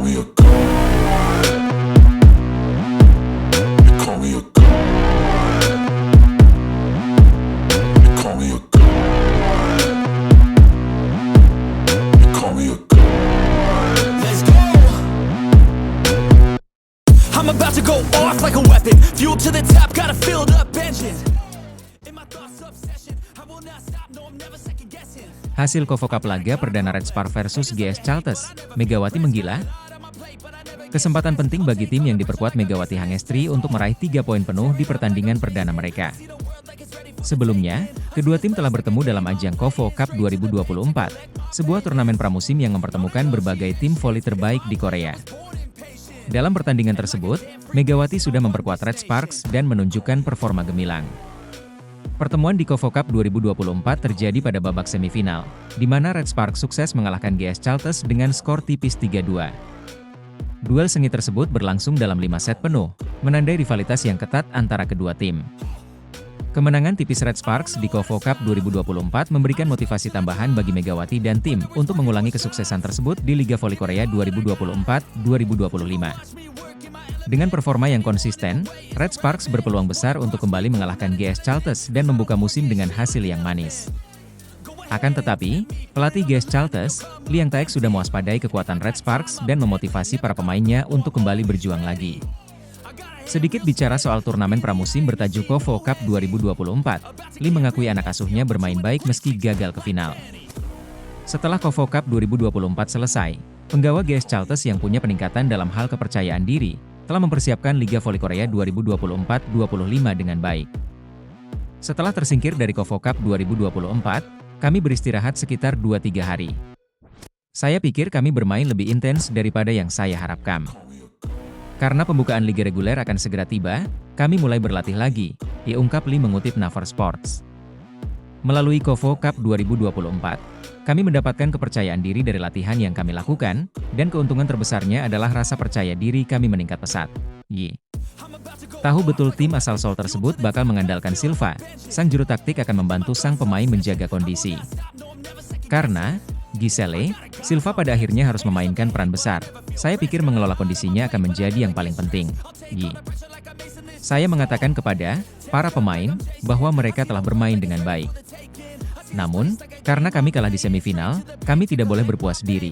call me a god. You call me a god. You call me a god. You call me a god. Let's go. I'm about to go off like a weapon. Fuel to the top, got a filled up engine. In my thoughts obsession, I will not stop, no I'm never second guessing. Hasil Kofo Cup laga perdana Red Spark versus GS Chalters, Megawati menggila. Kesempatan penting bagi tim yang diperkuat Megawati Hangestri untuk meraih 3 poin penuh di pertandingan perdana mereka. Sebelumnya, kedua tim telah bertemu dalam ajang Kofo Cup 2024, sebuah turnamen pramusim yang mempertemukan berbagai tim voli terbaik di Korea. Dalam pertandingan tersebut, Megawati sudah memperkuat Red Sparks dan menunjukkan performa gemilang. Pertemuan di Kofo Cup 2024 terjadi pada babak semifinal, di mana Red Sparks sukses mengalahkan GS Chalters dengan skor tipis 3-2. Duel sengit tersebut berlangsung dalam 5 set penuh, menandai rivalitas yang ketat antara kedua tim. Kemenangan tipis Red Sparks di Kofo Cup 2024 memberikan motivasi tambahan bagi Megawati dan tim untuk mengulangi kesuksesan tersebut di Liga Voli Korea 2024-2025. Dengan performa yang konsisten, Red Sparks berpeluang besar untuk kembali mengalahkan GS Chalters dan membuka musim dengan hasil yang manis. Akan tetapi, pelatih GS Chalters, Liang Taek sudah mewaspadai kekuatan Red Sparks dan memotivasi para pemainnya untuk kembali berjuang lagi. Sedikit bicara soal turnamen pramusim bertajuk Kofo Cup 2024, Lee mengakui anak asuhnya bermain baik meski gagal ke final. Setelah Kofo Cup 2024 selesai, penggawa GS Chalters yang punya peningkatan dalam hal kepercayaan diri, telah mempersiapkan Liga Voli Korea 2024-25 dengan baik. Setelah tersingkir dari Kofo Cup 2024, kami beristirahat sekitar 2-3 hari. Saya pikir kami bermain lebih intens daripada yang saya harapkan. Karena pembukaan liga reguler akan segera tiba, kami mulai berlatih lagi, ungkap Lee mengutip Naver Sports. Melalui Kofo Cup 2024, kami mendapatkan kepercayaan diri dari latihan yang kami lakukan, dan keuntungan terbesarnya adalah rasa percaya diri kami meningkat pesat. Tahu betul tim asal Seoul tersebut bakal mengandalkan Silva, sang juru taktik akan membantu sang pemain menjaga kondisi. Karena, Giselle, Silva pada akhirnya harus memainkan peran besar. Saya pikir mengelola kondisinya akan menjadi yang paling penting. Saya mengatakan kepada para pemain bahwa mereka telah bermain dengan baik. Namun, karena kami kalah di semifinal, kami tidak boleh berpuas diri.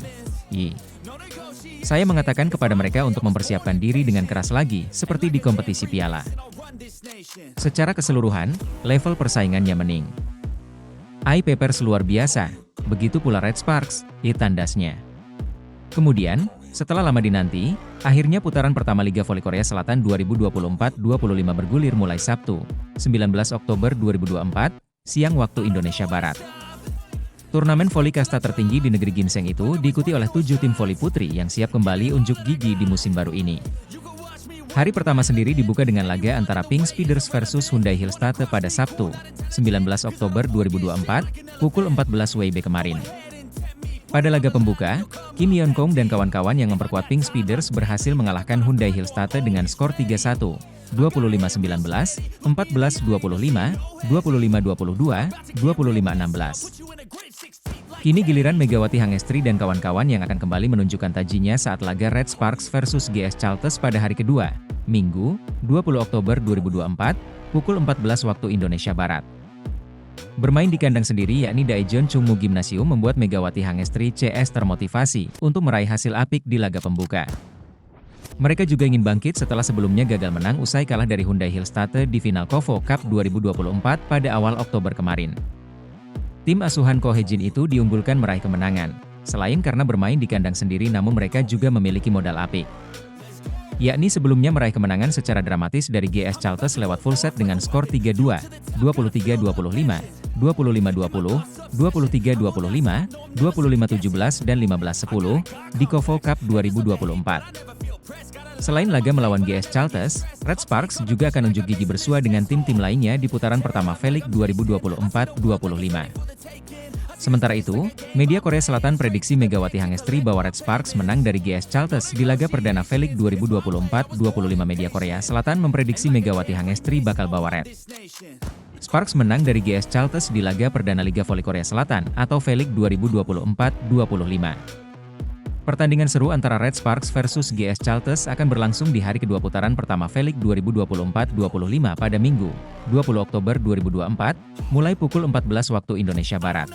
Saya mengatakan kepada mereka untuk mempersiapkan diri dengan keras lagi, seperti di kompetisi piala. Secara keseluruhan, level persaingannya mening. Papers luar biasa, begitu pula Red Sparks, tandasnya. Kemudian, setelah lama dinanti, akhirnya putaran pertama Liga Voli Korea Selatan 2024-25 bergulir mulai Sabtu, 19 Oktober 2024, siang waktu Indonesia Barat. Turnamen voli kasta tertinggi di negeri ginseng itu diikuti oleh 7 tim voli putri yang siap kembali unjuk gigi di musim baru ini. Hari pertama sendiri dibuka dengan laga antara Pink Speeders versus Hyundai Hillstate pada Sabtu, 19 Oktober 2024, pukul 14 WIB kemarin. Pada laga pembuka, Kim Yeon Kong dan kawan-kawan yang memperkuat Pink Speeders berhasil mengalahkan Hyundai Hillstate dengan skor 3-1, 25-19, 14-25, 25-22, 25-16. Kini giliran Megawati Hangestri dan kawan-kawan yang akan kembali menunjukkan tajinya saat laga Red Sparks versus GS Chalters pada hari kedua, Minggu, 20 Oktober 2024, pukul 14 waktu Indonesia Barat. Bermain di kandang sendiri yakni Daejeon Chungmu Gymnasium membuat Megawati Hangestri CS termotivasi untuk meraih hasil apik di laga pembuka. Mereka juga ingin bangkit setelah sebelumnya gagal menang usai kalah dari Hyundai Hillstate di final Kofo Cup 2024 pada awal Oktober kemarin. Tim asuhan Ko Hye-jin itu diunggulkan meraih kemenangan, selain karena bermain di kandang sendiri namun mereka juga memiliki modal apik. Yakni sebelumnya meraih kemenangan secara dramatis dari GS Chalters lewat full set dengan skor 3-2, 23-25, 25-20, 23-25, 25-17 dan 15-10 di Kofo Cup 2024. Selain laga melawan GS Chalters, Red Sparks juga akan unjuk gigi bersua dengan tim-tim lainnya di putaran pertama V-League 2024-25. Sementara itu, media Korea Selatan prediksi Megawati Hangestri bahwa Red Sparks menang dari GS Chalters di laga perdana V-League 2024-25. Media Korea Selatan memprediksi Megawati Hangestri bakal bawa Red Sparks menang dari GS Chalters di laga perdana Liga Voli Korea Selatan atau V-League 2024-25. Pertandingan seru antara Red Sparks versus GS Chalters akan berlangsung di hari kedua putaran pertama V-League 2024-25 pada Minggu, 20 Oktober 2024, mulai pukul 14 waktu Indonesia Barat.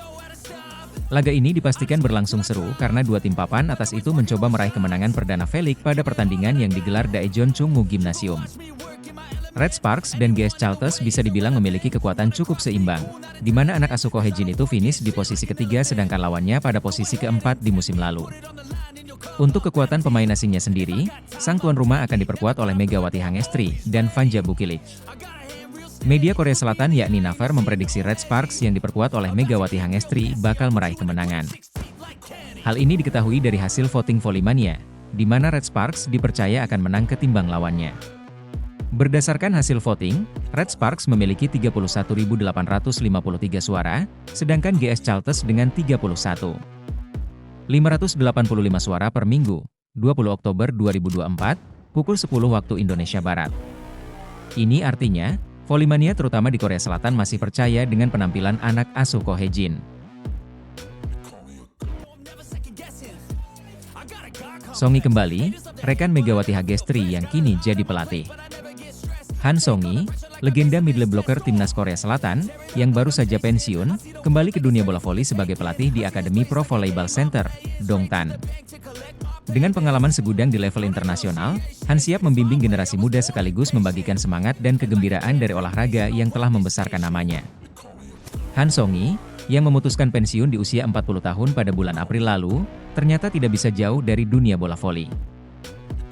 Laga ini dipastikan berlangsung seru karena dua tim papan atas itu mencoba meraih kemenangan perdana V-League pada pertandingan yang digelar Daejeon Chungmu Gymnasium. Red Sparks dan GS Chalters bisa dibilang memiliki kekuatan cukup seimbang, di mana anak asuh Kohejin itu finish di posisi ketiga sedangkan lawannya pada posisi keempat di musim lalu. Untuk kekuatan pemain asingnya sendiri, sang tuan rumah akan diperkuat oleh Megawati Hangestri dan Vanja Bukilic. Media Korea Selatan yakni Naver memprediksi Red Sparks yang diperkuat oleh Megawati Hangestri bakal meraih kemenangan. Hal ini diketahui dari hasil voting Volley-Mania, di mana Red Sparks dipercaya akan menang ketimbang lawannya. Berdasarkan hasil voting, Red Sparks memiliki 31.853 suara, sedangkan GS Chalters dengan 31.585 suara per minggu, 20 Oktober 2024, pukul 10 waktu Indonesia Barat. Ini artinya, Volley-Mania terutama di Korea Selatan masih percaya dengan penampilan anak asuh Kohejin. Songi kembali, rekan Megawati Hangestri yang kini jadi pelatih. Han Songi, legenda middle blocker timnas Korea Selatan, yang baru saja pensiun, kembali ke dunia bola voli sebagai pelatih di Akademi Pro Volleyball Center, Dongtan. Dengan pengalaman segudang di level internasional, Han siap membimbing generasi muda sekaligus membagikan semangat dan kegembiraan dari olahraga yang telah membesarkan namanya. Han Songi, yang memutuskan pensiun di usia 40 tahun pada bulan April lalu, ternyata tidak bisa jauh dari dunia bola voli.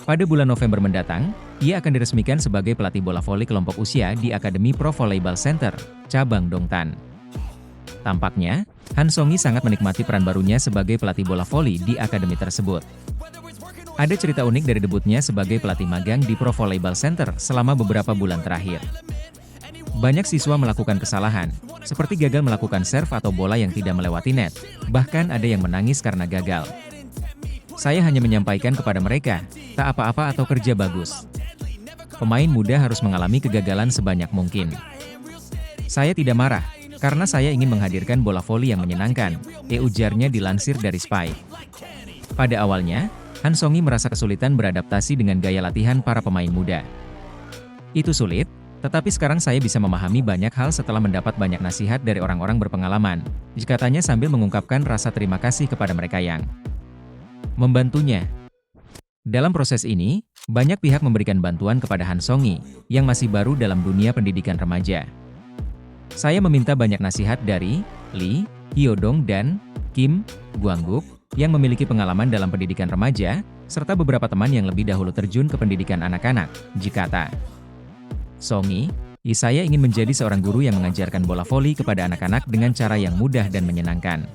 Pada bulan November mendatang, ia akan diresmikan sebagai pelatih bola voli kelompok usia di Akademi Pro Volleyball Center, cabang Dongtan. Tampaknya, Han Songi sangat menikmati peran barunya sebagai pelatih bola voli di akademi tersebut. Ada cerita unik dari debutnya sebagai pelatih magang di Pro Volleyball Center selama beberapa bulan terakhir. Banyak siswa melakukan kesalahan, seperti gagal melakukan serve atau bola yang tidak melewati net, bahkan ada yang menangis karena gagal. Saya hanya menyampaikan kepada mereka, tak apa-apa atau kerja bagus. Pemain muda harus mengalami kegagalan sebanyak mungkin. Saya tidak marah, karena saya ingin menghadirkan bola voli yang menyenangkan, ujarnya dilansir dari Spike. Pada awalnya, Han Songi merasa kesulitan beradaptasi dengan gaya latihan para pemain muda. Itu sulit, tetapi sekarang saya bisa memahami banyak hal setelah mendapat banyak nasihat dari orang-orang berpengalaman, katanya sambil mengungkapkan rasa terima kasih kepada mereka yang membantunya. Dalam proses ini, banyak pihak memberikan bantuan kepada Han Songi, yang masih baru dalam dunia pendidikan remaja. Saya meminta banyak nasihat dari Lee Hyodong dan Kim Guangguk, yang memiliki pengalaman dalam pendidikan remaja, serta beberapa teman yang lebih dahulu terjun ke pendidikan anak-anak, kata Songi. Saya ingin menjadi seorang guru yang mengajarkan bola voli kepada anak-anak dengan cara yang mudah dan menyenangkan.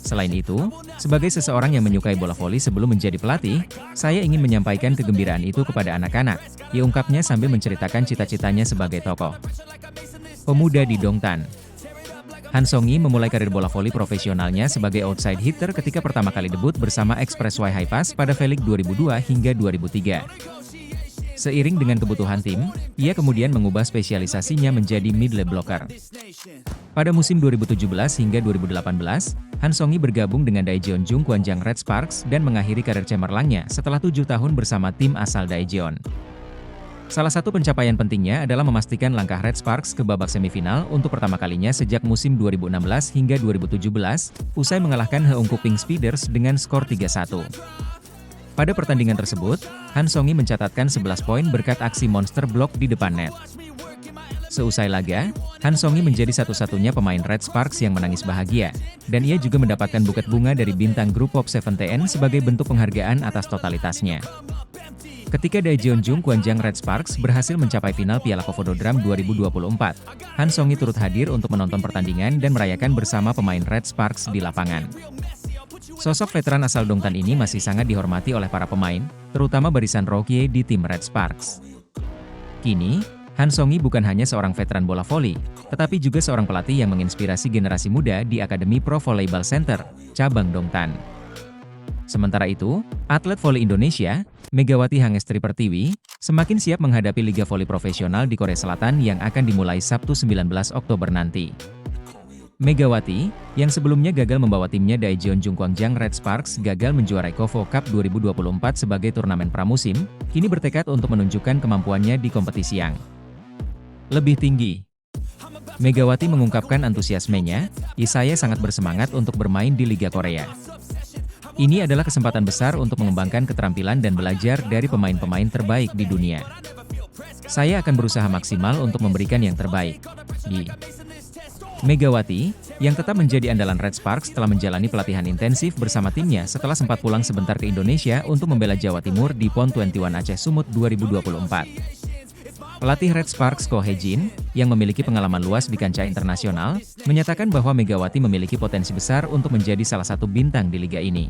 Selain itu, sebagai seseorang yang menyukai bola voli sebelum menjadi pelatih, saya ingin menyampaikan kegembiraan itu kepada anak-anak, ungkapnya sambil menceritakan cita-citanya sebagai tokoh pemuda di Dongtan. Han Songi memulai karir bola voli profesionalnya sebagai outside hitter ketika pertama kali debut bersama Expressway High Pass pada V-League 2002 hingga 2003. Seiring dengan kebutuhan tim, ia kemudian mengubah spesialisasinya menjadi middle blocker. Pada musim 2017 hingga 2018, Han Songi bergabung dengan Daejeon Jungkwanjang Red Sparks dan mengakhiri karir cemerlangnya setelah 7 tahun bersama tim asal Daejeon. Salah satu pencapaian pentingnya adalah memastikan langkah Red Sparks ke babak semifinal untuk pertama kalinya sejak musim 2016 hingga 2017, usai mengalahkan Haeungguk Pink Speeders dengan skor 3-1. Pada pertandingan tersebut, Han Songi mencatatkan 11 poin berkat aksi monster block di depan net. Seusai laga, Han Songi menjadi satu-satunya pemain Red Sparks yang menangis bahagia, dan ia juga mendapatkan buket bunga dari bintang grup Pop 7TN sebagai bentuk penghargaan atas totalitasnya. Ketika Daejeon Jungkwanjang Red Sparks berhasil mencapai final Piala Kovododram 2024, Han Songi turut hadir untuk menonton pertandingan dan merayakan bersama pemain Red Sparks di lapangan. Sosok veteran asal Dongtan ini masih sangat dihormati oleh para pemain, terutama barisan rookie di tim Red Sparks. Kini, Han Songi bukan hanya seorang veteran bola voli, tetapi juga seorang pelatih yang menginspirasi generasi muda di Akademi Pro Volleyball Center, cabang Dongtan. Sementara itu, atlet voli Indonesia, Megawati Hangestri Pertiwi, semakin siap menghadapi Liga Voli Profesional di Korea Selatan yang akan dimulai Sabtu 19 Oktober nanti. Megawati, yang sebelumnya gagal membawa timnya Daejeon Jungkwangjang Red Sparks gagal menjuarai KOFO Cup 2024 sebagai turnamen pramusim, kini bertekad untuk menunjukkan kemampuannya di kompetisi yang lebih tinggi. Megawati mengungkapkan antusiasmenya, "Saya sangat bersemangat untuk bermain di Liga Korea. Ini adalah kesempatan besar untuk mengembangkan keterampilan dan belajar dari pemain-pemain terbaik di dunia. Saya akan berusaha maksimal untuk memberikan yang terbaik." Megawati, yang tetap menjadi andalan Red Sparks telah menjalani pelatihan intensif bersama timnya setelah sempat pulang sebentar ke Indonesia untuk membela Jawa Timur di PON 21 Aceh Sumut 2024. Pelatih Red Sparks Ko Hye-jin, yang memiliki pengalaman luas di kancah internasional, menyatakan bahwa Megawati memiliki potensi besar untuk menjadi salah satu bintang di liga ini.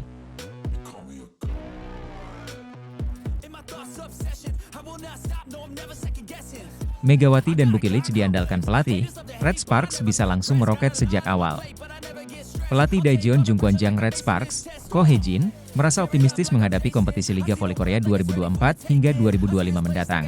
Megawati dan Bukilic diandalkan pelatih, Red Sparks bisa langsung meroket sejak awal. Pelatih Daejeon Jungkwangjang Red Sparks, Ko Hye-jin, merasa optimistis menghadapi kompetisi Liga Voli Korea 2024 hingga 2025 mendatang.